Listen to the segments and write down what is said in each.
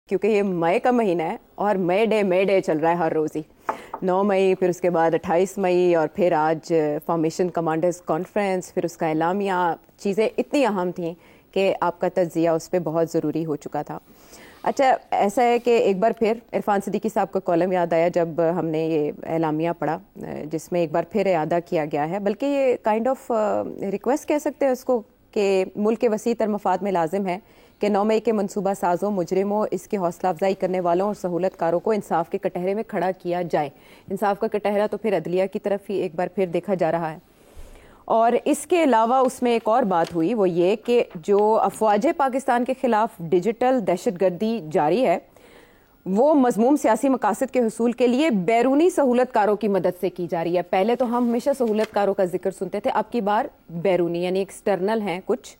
کیونکہ یہ مئی کا مہینہ ہے اور مئی ڈے چل رہا ہے ہر روز ہی. 9 مئی، پھر اس کے بعد 28 مئی، اور پھر آج فارمیشن کمانڈرز کانفرنس، پھر اس کا اعلامیہ. چیزیں اتنی اہم تھیں کہ آپ کا تجزیہ اس پہ بہت ضروری ہو چکا تھا. اچھا، ایسا ہے کہ ایک بار پھر عرفان صدیقی صاحب کا کالم یاد آیا جب ہم نے یہ اعلامیہ پڑھا، جس میں ایک بار پھر اعادہ کیا گیا ہے، بلکہ یہ کائنڈ آف ریکویسٹ کہہ سکتے ہیں اس کو، کہ ملک کے وسیع تر مفاد میں لازم ہے کہ 9 مئی کے منصوبہ سازوں، مجرموں، اس کی حوصلہ افزائی کرنے والوں اور سہولت کاروں کو انصاف کے کٹہرے میں کھڑا کیا جائے. انصاف کا کٹہرا تو پھر عدلیہ کی طرف ہی ایک بار پھر دیکھا جا رہا ہے. اور اس کے علاوہ اس میں ایک اور بات ہوئی، وہ یہ کہ جو افواج پاکستان کے خلاف ڈیجیٹل دہشت گردی جاری ہے، وہ مذموم سیاسی مقاصد کے حصول کے لیے بیرونی سہولت کاروں کی مدد سے کی جا رہی ہے. پہلے تو ہم ہمیشہ سہولت کاروں کا ذکر سنتے تھے، اب کی بار بیرونی یعنی ایکسٹرنل ہیں کچھ،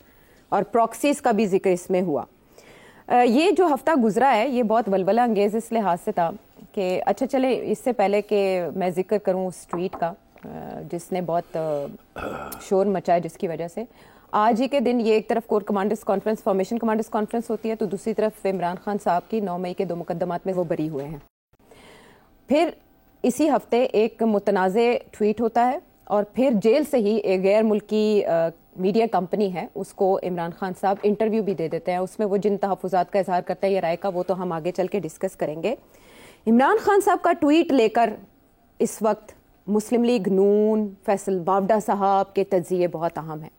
اور پراکسیز کا بھی ذکر اس میں ہوا. یہ جو ہفتہ گزرا ہے یہ بہت ولولہ انگیز اس لحاظ سے تھا کہ اچھا چلے اس سے پہلے کہ میں ذکر کروں اس ٹویٹ کا جس نے بہت شور مچایا، جس کی وجہ سے آج ہی کے دن یہ ایک طرف corps commanders conference, formation commanders conference ہوتی ہے، تو دوسری طرف عمران خان صاحب کی 9 مئی کے 2 مقدمات میں وہ بری ہوئے ہیں. پھر اسی ہفتے ایک متنازع ٹویٹ ہوتا ہے، اور پھر جیل سے ہی ایک غیر ملکی میڈیا کمپنی ہے، اس کو عمران خان صاحب انٹرویو بھی دے دیتے ہیں. اس میں وہ جن تحفظات کا اظہار کرتے ہیں یہ رائے کا، وہ تو ہم آگے چل کے ڈسکس کریں گے. عمران خان صاحب کا ٹویٹ لے کر اس وقت مسلم لیگ نون، فیصل وافڈہ صاحب کے تجزیے بہت اہم ہیں.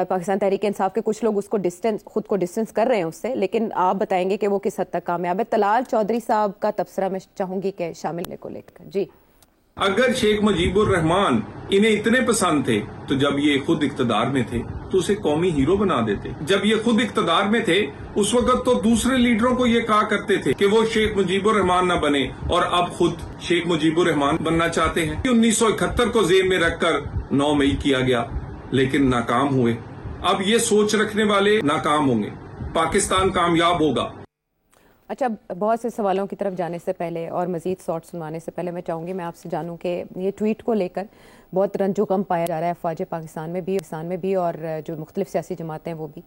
پاکستان تحریک انصاف کے کچھ لوگ اس کو خود کو ڈسٹینس کر رہے ہیں اس سے، لیکن آپ بتائیں گے کہ وہ کس حد تک کامیاب ہے. طلال چودھری صاحب کا تبصرہ میں چاہوں گی کہ شامل کو لے کر. جی، اگر شیخ مجیب الرحمان انہیں اتنے پسند تھے تو جب یہ خود اقتدار میں تھے تو اسے قومی ہیرو بنا دیتے. جب یہ خود اقتدار میں تھے اس وقت تو دوسرے لیڈروں کو یہ کہا کرتے تھے کہ وہ شیخ مجیب الرحمان نہ بنے، اور اب خود شیخ مجیب الرحمان بننا چاہتے ہیں. 1971 کو ذہن میں رکھ کر 9 مئی کیا گیا لیکن ناکام ہوئے. اب یہ سوچ رکھنے والے ناکام ہوں گے، پاکستان کامیاب ہوگا. اچھا، بہت سے سوالوں کی طرف جانے سے پہلے اور مزید سوٹ سنوانے سے پہلے میں چاہوں گی میں آپ سے جانوں کہ یہ ٹویٹ کو لے کر بہت رنج و غم پایا جا رہا ہے افواج پاکستان میں بھی اور جو مختلف سیاسی جماعتیں وہ بھی.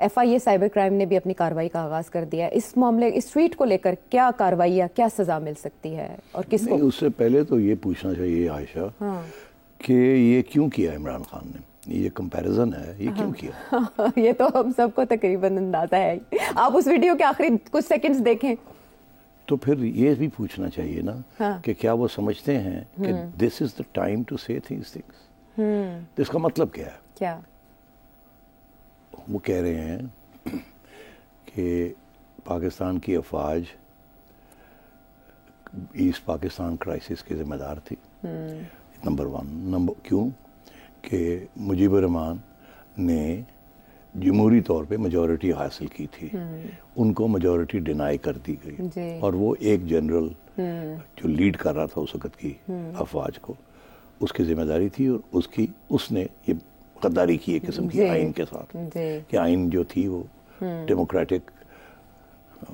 FIA سائبر کرائم نے بھی اپنی کارروائی کا آغاز کر دیا ہے. اس معاملے اس ٹویٹ کو لے کر کیا کارروائی یا کیا سزا مل سکتی ہے اور کس کو؟ اس سے پہلے تو یہ پوچھنا چاہیے عائشہ کہ یہ کیوں کیا عمران خان نے؟ یہ کمپیریزن ہے، یہ کیوں کیا؟ یہ تو ہم سب کو تقریباً اندازہ ہے. آپ اس ویڈیو کے آخری کچھ سیکنڈز دیکھیں تو پھر یہ بھی پوچھنا چاہیے نا کہ کیا وہ سمجھتے ہیں کہ دس از دا ٹائم ٹو سے تھنگس. اس کا مطلب کیا ہے؟ کیا وہ کہہ رہے ہیں کہ پاکستان کی افواج ایسٹ پاکستان کرائسس کی ذمہ دار تھی. نمبر 1 کیوں کہ مجیب الرحمان نے جمہوری طور پہ میجورٹی حاصل کی تھی، ان کو میجورٹی ڈینائی کر دی گئی، اور وہ ایک جنرل جو لیڈ کر رہا تھا اس وقت کی افواج کو، اس کی ذمہ داری تھی، اور اس نے یہ غداری کی ایک قسم کی آئین کے ساتھ کہ آئین جو تھی وہ ڈیموکریٹک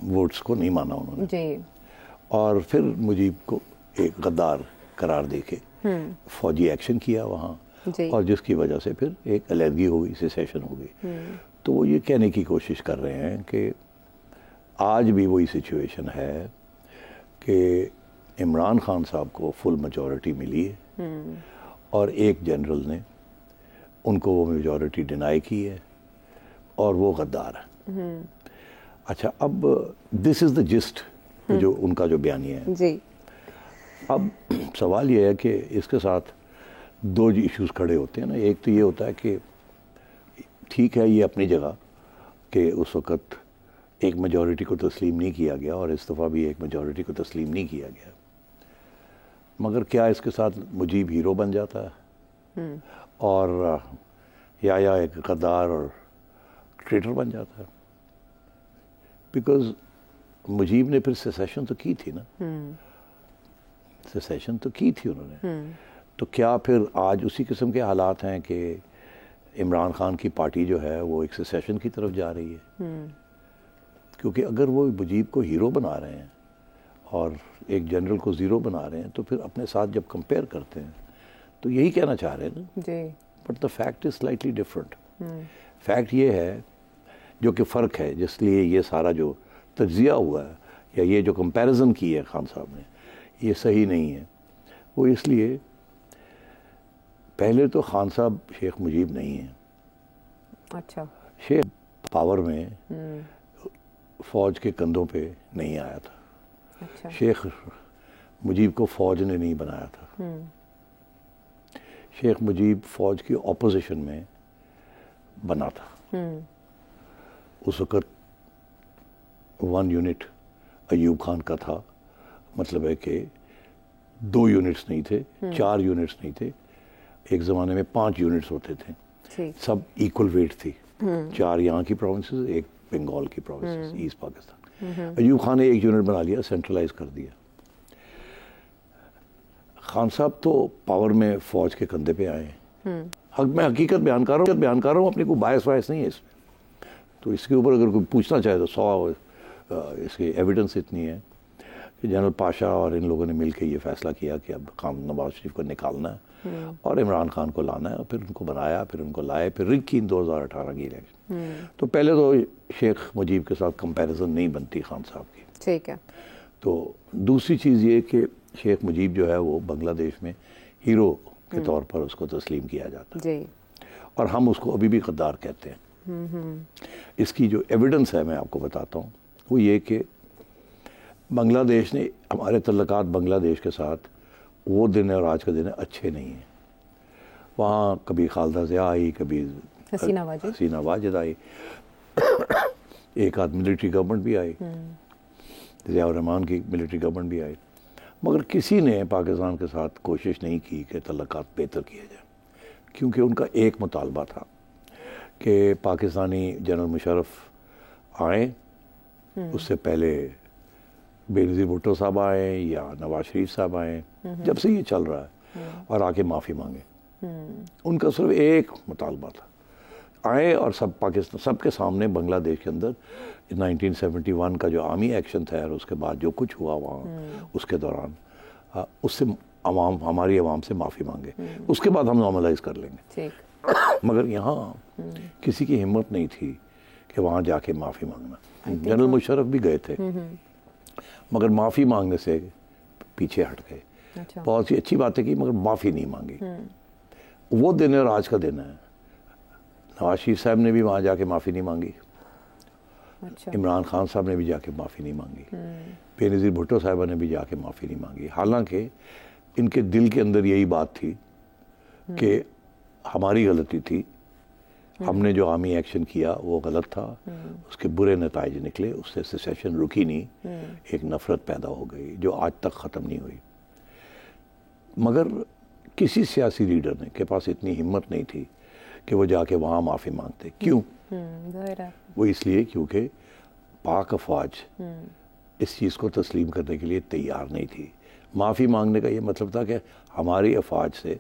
ووٹس کو نہیں مانا انہوں نے، اور پھر مجیب کو ایک غدار قرار دے کے فوجی ایکشن کیا وہاں، اور جس کی وجہ سے پھر ایک علیحدگی ہو گئی، سیسیشن ہو گئی. تو وہ یہ کہنے کی کوشش کر رہے ہیں کہ آج بھی وہی سچویشن ہے کہ عمران خان صاحب کو فل میجورٹی ملی ہے، اور ایک جنرل نے ان کو وہ میجورٹی ڈینائی کی ہے، اور وہ غدار ہے. اچھا، اب دس از دا جسٹ جو ان کا جو بیانیہ ہے. اب سوال یہ ہے کہ اس کے ساتھ 2 ایشوز کھڑے ہوتے ہیں نا. ایک تو یہ ہوتا ہے کہ ٹھیک ہے یہ اپنی جگہ کہ اس وقت ایک میجورٹی کو تسلیم نہیں کیا گیا، اور اس دفعہ بھی ایک میجورٹی کو تسلیم نہیں کیا گیا، مگر کیا اس کے ساتھ مجیب ہیرو بن جاتا ہے اور یا ایک غدار اور ٹریٹر بن جاتا ہے؟ بیکاز مجیب نے پھر سیسیشن تو کی تھی نا، سیسیشن تو کی تھی انہوں نے. تو کیا پھر آج اسی قسم کے حالات ہیں کہ عمران خان کی پارٹی جو ہے وہ ایک سیسیشن کی طرف جا رہی ہے؟ کیونکہ اگر وہ مجیب کو ہیرو بنا رہے ہیں اور ایک جنرل کو زیرو بنا رہے ہیں تو پھر اپنے ساتھ جب کمپیئر کرتے ہیں تو یہی کہنا چاہ رہے ہیں نا. But the fact is slightly different. Fact یہ ہے جو کہ فرق ہے، جس لیے یہ سارا جو تجزیہ ہوا ہے یا یہ جو کمپیریزن کی ہے خان صاحب نے یہ صحیح نہیں ہے. وہ اس لیے پہلے تو خان صاحب شیخ مجیب نہیں ہیں. اچھا. شیخ پاور میں فوج کے کندھوں پہ نہیں آیا تھا. اچھا. شیخ مجیب کو فوج نے نہیں بنایا تھا. شیخ مجیب فوج کی اپوزیشن میں بنا تھا. اس وقت 1 یونٹ ایوب خان کا تھا. مطلب ہے کہ 2 یونٹس نہیں تھے, 4 یونٹس نہیں تھے. ایک زمانے میں 5 یونٹس ہوتے تھے, سب ایکول ویٹ تھی. 4 یہاں کی پروونسز, ایک بنگال کی پروونسز, ایسٹ پاکستان. ایوب خان نے 1 یونٹ بنا لیا, سینٹرلائز کر دیا. خان صاحب تو پاور میں فوج کے کندھے پہ آئے ہیں. میں حقیقت بیان کر رہا ہوں, اپنی کوئی باعث نہیں ہے اس میں. تو اس کے اوپر اگر کوئی پوچھنا چاہے تو 100 اس کی ایویڈنس اتنی ہے کہ جنرل پاشا اور ان لوگوں نے مل کے یہ فیصلہ کیا کہ اب خان نواز شریف کو نکالنا ہے اور عمران خان کو لانا ہے, اور پھر ان کو بنایا, پھر ان کو لائے, پھر رگ کی 2018 کی الیکشن. تو پہلے تو شیخ مجیب کے ساتھ کمپیریزن نہیں بنتی خان صاحب کی. ٹھیک ہے. تو دوسری چیز یہ کہ شیخ مجیب جو ہے وہ بنگلہ دیش میں ہیرو کے طور پر اس کو تسلیم کیا جاتا ہے, اور ہم اس کو ابھی بھی غدار کہتے ہیں. اس کی جو ایویڈنس ہے میں آپ کو بتاتا ہوں, وہ یہ کہ بنگلہ دیش نے, ہمارے تعلقات بنگلہ دیش کے ساتھ وہ دن اور آج کا دن اچھے نہیں ہیں. وہاں کبھی خالدہ ضیاء آئی, کبھی حسینہ واجد آئی, ایک آدھ ملٹری گورنمنٹ بھی آئی, ضیاء الرحمان کی ملٹری گورنمنٹ بھی آئی, مگر کسی نے پاکستان کے ساتھ کوشش نہیں کی کہ تعلقات بہتر کیے جائیں. کیونکہ ان کا ایک مطالبہ تھا کہ پاکستانی جنرل مشرف آئیں, اس سے پہلے بے نظیر بھٹو صاحب آئیں یا نواز شریف صاحب آئیں, جب سے یہ چل رہا ہے, اور آ کے معافی مانگیں. ان کا صرف ایک مطالبہ تھا, آئے اور سب کے سامنے بنگلہ دیش کے اندر 1971 کا جو آرمی ایکشن تھا اور اس کے بعد جو کچھ ہوا وہاں اس کے دوران, اس سے ہماری عوام سے معافی مانگے, اس کے بعد ہم نارملائز کر لیں گے. مگر یہاں کسی کی ہمت نہیں تھی کہ وہاں جا کے معافی مانگنا. جنرل مشرف بھی گئے تھے مگر معافی مانگنے سے پیچھے ہٹ گئے. بہت سی اچھی باتیں کی مگر معافی نہیں مانگی. وہ دن اور آج کا دن ہے. نواز شریف صاحب نے بھی وہاں جا کے معافی نہیں مانگی, عمران خان صاحب نے بھی جا کے معافی نہیں مانگی, بے نظیر بھٹو صاحبہ نے بھی جا کے معافی نہیں مانگی. حالانکہ ان کے دل کے اندر یہی بات تھی کہ ہماری غلطی تھی, ہم نے جو آرمی ایکشن کیا وہ غلط تھا, اس کے برے نتائج نکلے, اس سے سیسیشن رکی نہیں, ایک نفرت پیدا ہو گئی جو آج تک ختم نہیں ہوئی. مگر کسی سیاسی لیڈر نے کے پاس اتنی ہمت نہیں تھی کہ وہ جا کے وہاں معافی مانگتے. کیوں؟ وہ اس لیے کیونکہ پاک افواج اس چیز کو تسلیم کرنے کے لیے تیار نہیں تھی. معافی مانگنے کا یہ مطلب تھا کہ ہماری افواج سے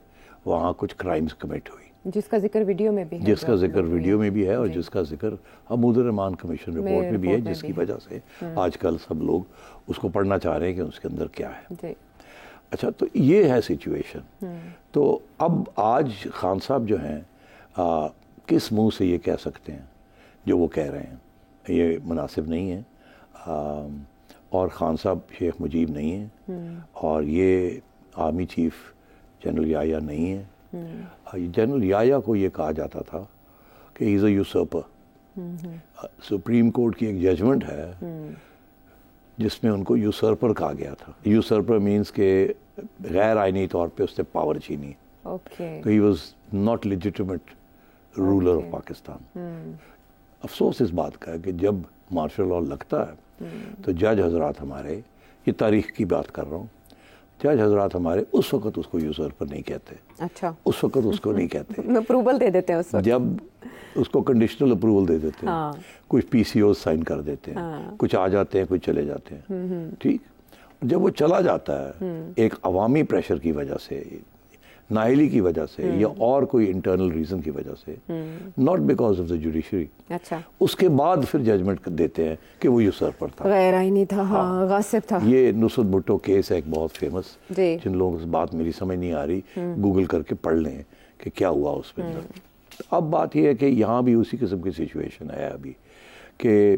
وہاں کچھ کرائمز کمٹ ہوئی, جس کا ذکر ویڈیو میں بھی ہے, جس کا ذکر ویڈیو میں بھی ہے, اور جس کا ذکر حمود الرحمان کمیشن رپورٹ میں بھی ہے, جس کی وجہ سے آج کل سب لوگ اس کو پڑھنا چاہ رہے ہیں کہ اس کے اندر کیا ہے. اچھا, تو یہ ہے سچویشن. تو اب آج خان صاحب جو ہیں کس منہ سے یہ کہہ سکتے ہیں جو وہ کہہ رہے ہیں, یہ مناسب نہیں ہے. اور خان صاحب شیخ مجیب نہیں ہیں, اور یہ آرمی چیف جنرل یحییٰ نہیں ہے. جنرل یحییٰ کو یہ کہا جاتا تھا کہ ہی از اے یوسرپر. سپریم کورٹ کی ایک ججمنٹ ہے جس میں ان کو یوسرپر کہا گیا تھا. یوسرپر مینس کہ غیر آئینی طور پہ اس نے پاور چھینی. تو he was not legitimate ruler of Pakistan. افسوس اس بات کا ہے کہ جب مارشل لاء لگتا ہے تو جج حضرات ہمارے, یہ تاریخ کی بات کر رہا ہوں, جج حضرات ہمارے اس وقت اس کو یوسرپر نہیں کہتے. اچھا, اس وقت اس کو نہیں کہتے, اپروول دے دیتے ہیں اس وقت, جب اس کو کنڈیشنل اپروول دے دیتے ہیں, کچھ پی سی اوز سائن کر دیتے ہیں, کچھ آ جاتے ہیں, کچھ چلے جاتے ہیں. ٹھیک, جب وہ چلا جاتا ہے ایک عوامی پریشر کی وجہ سے, نااہلی کی وجہ سے, یا اور کوئی انٹرنل ریزن کی وجہ سے, not because of the judiciary, اس کے بعد پھر ججمنٹ دیتے ہیں کہ وہ یوسرپر تھا, غیر آئینی تھا, غاصب تھا. یہ نصرت بھٹو کیس ہے ایک بہت فیمس, جن لوگوں کو بات میری سمجھ نہیں آ رہی گوگل کر کے پڑھ لیں کہ کیا ہوا اس میں. اب بات یہ ہے کہ یہاں بھی اسی قسم کی سچویشن ہے ابھی کہ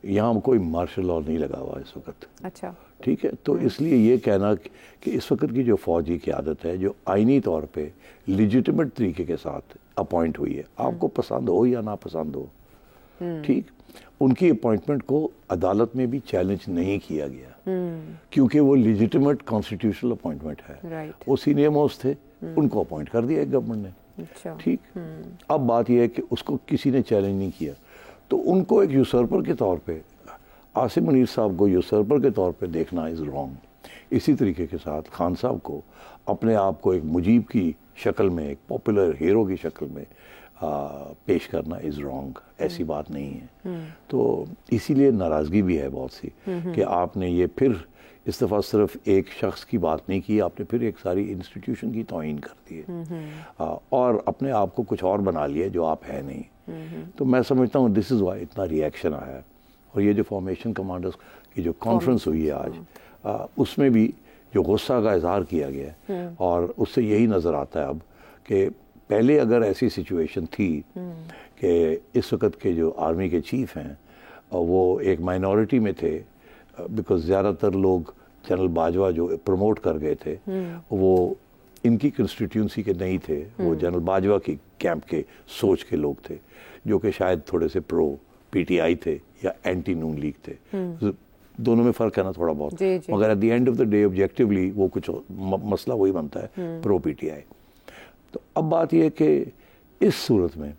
یہاں کوئی مارشل لاء نہیں لگا ہوا اس وقت. اچھا ٹھیک ہے, تو اس لیے یہ کہنا کہ اس وقت کی جو فوجی قیادت ہے جو آئینی طور پہ لیجیٹمیٹ طریقے کے ساتھ اپوائنٹ ہوئی ہے, آپ کو پسند ہو یا ناپسند ہو, ٹھیک, ان کی اپوائنٹمنٹ کو عدالت میں بھی چیلنج نہیں کیا گیا کیونکہ وہ لیجیٹمیٹ کانسٹیٹیوشنل اپوائنٹمنٹ ہے. وہ سینئر موسٹ تھے, ان کو اپوائنٹ کر دیا گورنمنٹ نے. ٹھیک, اب بات یہ ہے کہ اس کو کسی نے چیلنج نہیں کیا, تو ان کو ایک یوسرپر کے طور پہ, عاصم منیر صاحب کو یوسرپر کے طور پہ دیکھنا از رانگ. اسی طریقے کے ساتھ خان صاحب کو اپنے آپ کو ایک مجیب کی شکل میں, ایک پاپولر ہیرو کی شکل میں پیش کرنا از رانگ. ایسی بات نہیں ہے. تو اسی لیے ناراضگی بھی ہے بہت سی کہ آپ نے یہ پھر اس دفعہ صرف ایک شخص کی بات نہیں کی, آپ نے پھر ایک ساری انسٹیٹیوشن کی توہین کر دی ہے اور اپنے آپ کو کچھ اور بنا لیا جو آپ ہے نہیں. تو میں سمجھتا ہوں دس از وائی اتنا ریئیکشن آیا. اور یہ جو فارمیشن کمانڈرز کی جو کانفرنس ہوئی ہے آج, اس میں بھی جو غصہ کا اظہار کیا گیا ہے, اور اس سے یہی نظر آتا ہے اب کہ پہلے اگر ایسی سچویشن تھی کہ اس وقت کے جو آرمی کے چیف ہیں وہ ایک مائنورٹی میں تھے, بیکاز زیادہ تر لوگ جنرل باجوہ جو پروموٹ کر گئے تھے وہ ان کی کنسٹیٹیونسی کے نہیں تھے, وہ جنرل باجوہ کی کیمپ کے سوچ کے لوگ تھے جو کہ شاید تھوڑے سے پرو پی ٹی آئی تھے یا اینٹی نون لیگ تھے. دونوں میں فرق ہے نا تھوڑا بہت, مگر at the end of the day objectively وہ کچھ مسئلہ وہی بنتا ہے, پرو پی ٹی آئی. تو اب بات یہ ہے کہ اس صورت میں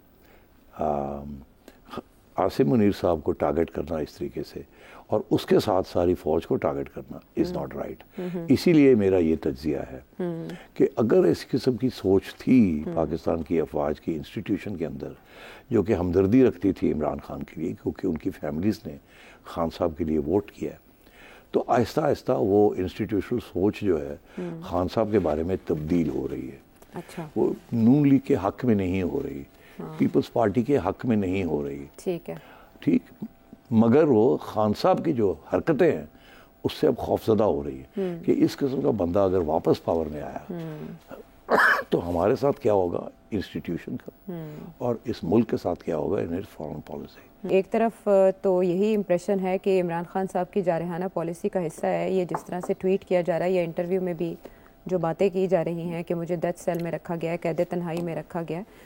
عاصم منیر صاحب کو ٹارگٹ کرنا اس طریقے سے اور اس کے ساتھ ساری فوج کو ٹارگٹ کرنا از ناٹ رائٹ. اسی لیے میرا یہ تجزیہ ہے کہ اگر اس قسم کی سوچ تھی پاکستان کی افواج کی انسٹیٹیوشن کے اندر جو کہ ہمدردی رکھتی تھی عمران خان کے لیے کیونکہ ان کی فیملیز نے خان صاحب کے لیے ووٹ کیا ہے, تو آہستہ آہستہ وہ انسٹیٹیوشنل سوچ جو ہے خان صاحب کے بارے میں تبدیل ہو رہی ہے. وہ نون لیگ کے حق میں نہیں ہو رہی, پیپلز پارٹی کے حق میں نہیں ہو رہی. ٹھیک ہے, ٹھیک, مگر وہ خان صاحب کی جو حرکتیں ہیں اس سے اب خوفزدہ ہو رہی ہے کہ اس قسم کا بندہ اگر واپس پاور میں آیا تو ہمارے ساتھ کیا ہوگا انسٹیٹیوشن کا, اور اس ملک کے ساتھ کیا ہوگا ان اٹس فارن پالیسی. ایک طرف تو یہی امپریشن ہے کہ عمران خان صاحب کی جارحانہ پالیسی کا حصہ ہے یہ, جس طرح سے ٹویٹ کیا جا رہا ہے یا انٹرویو میں بھی جو باتیں کی جا رہی ہیں کہ مجھے ڈیتھ سیل میں رکھا گیا ہے, قید تنہائی میں رکھا گیا ہے.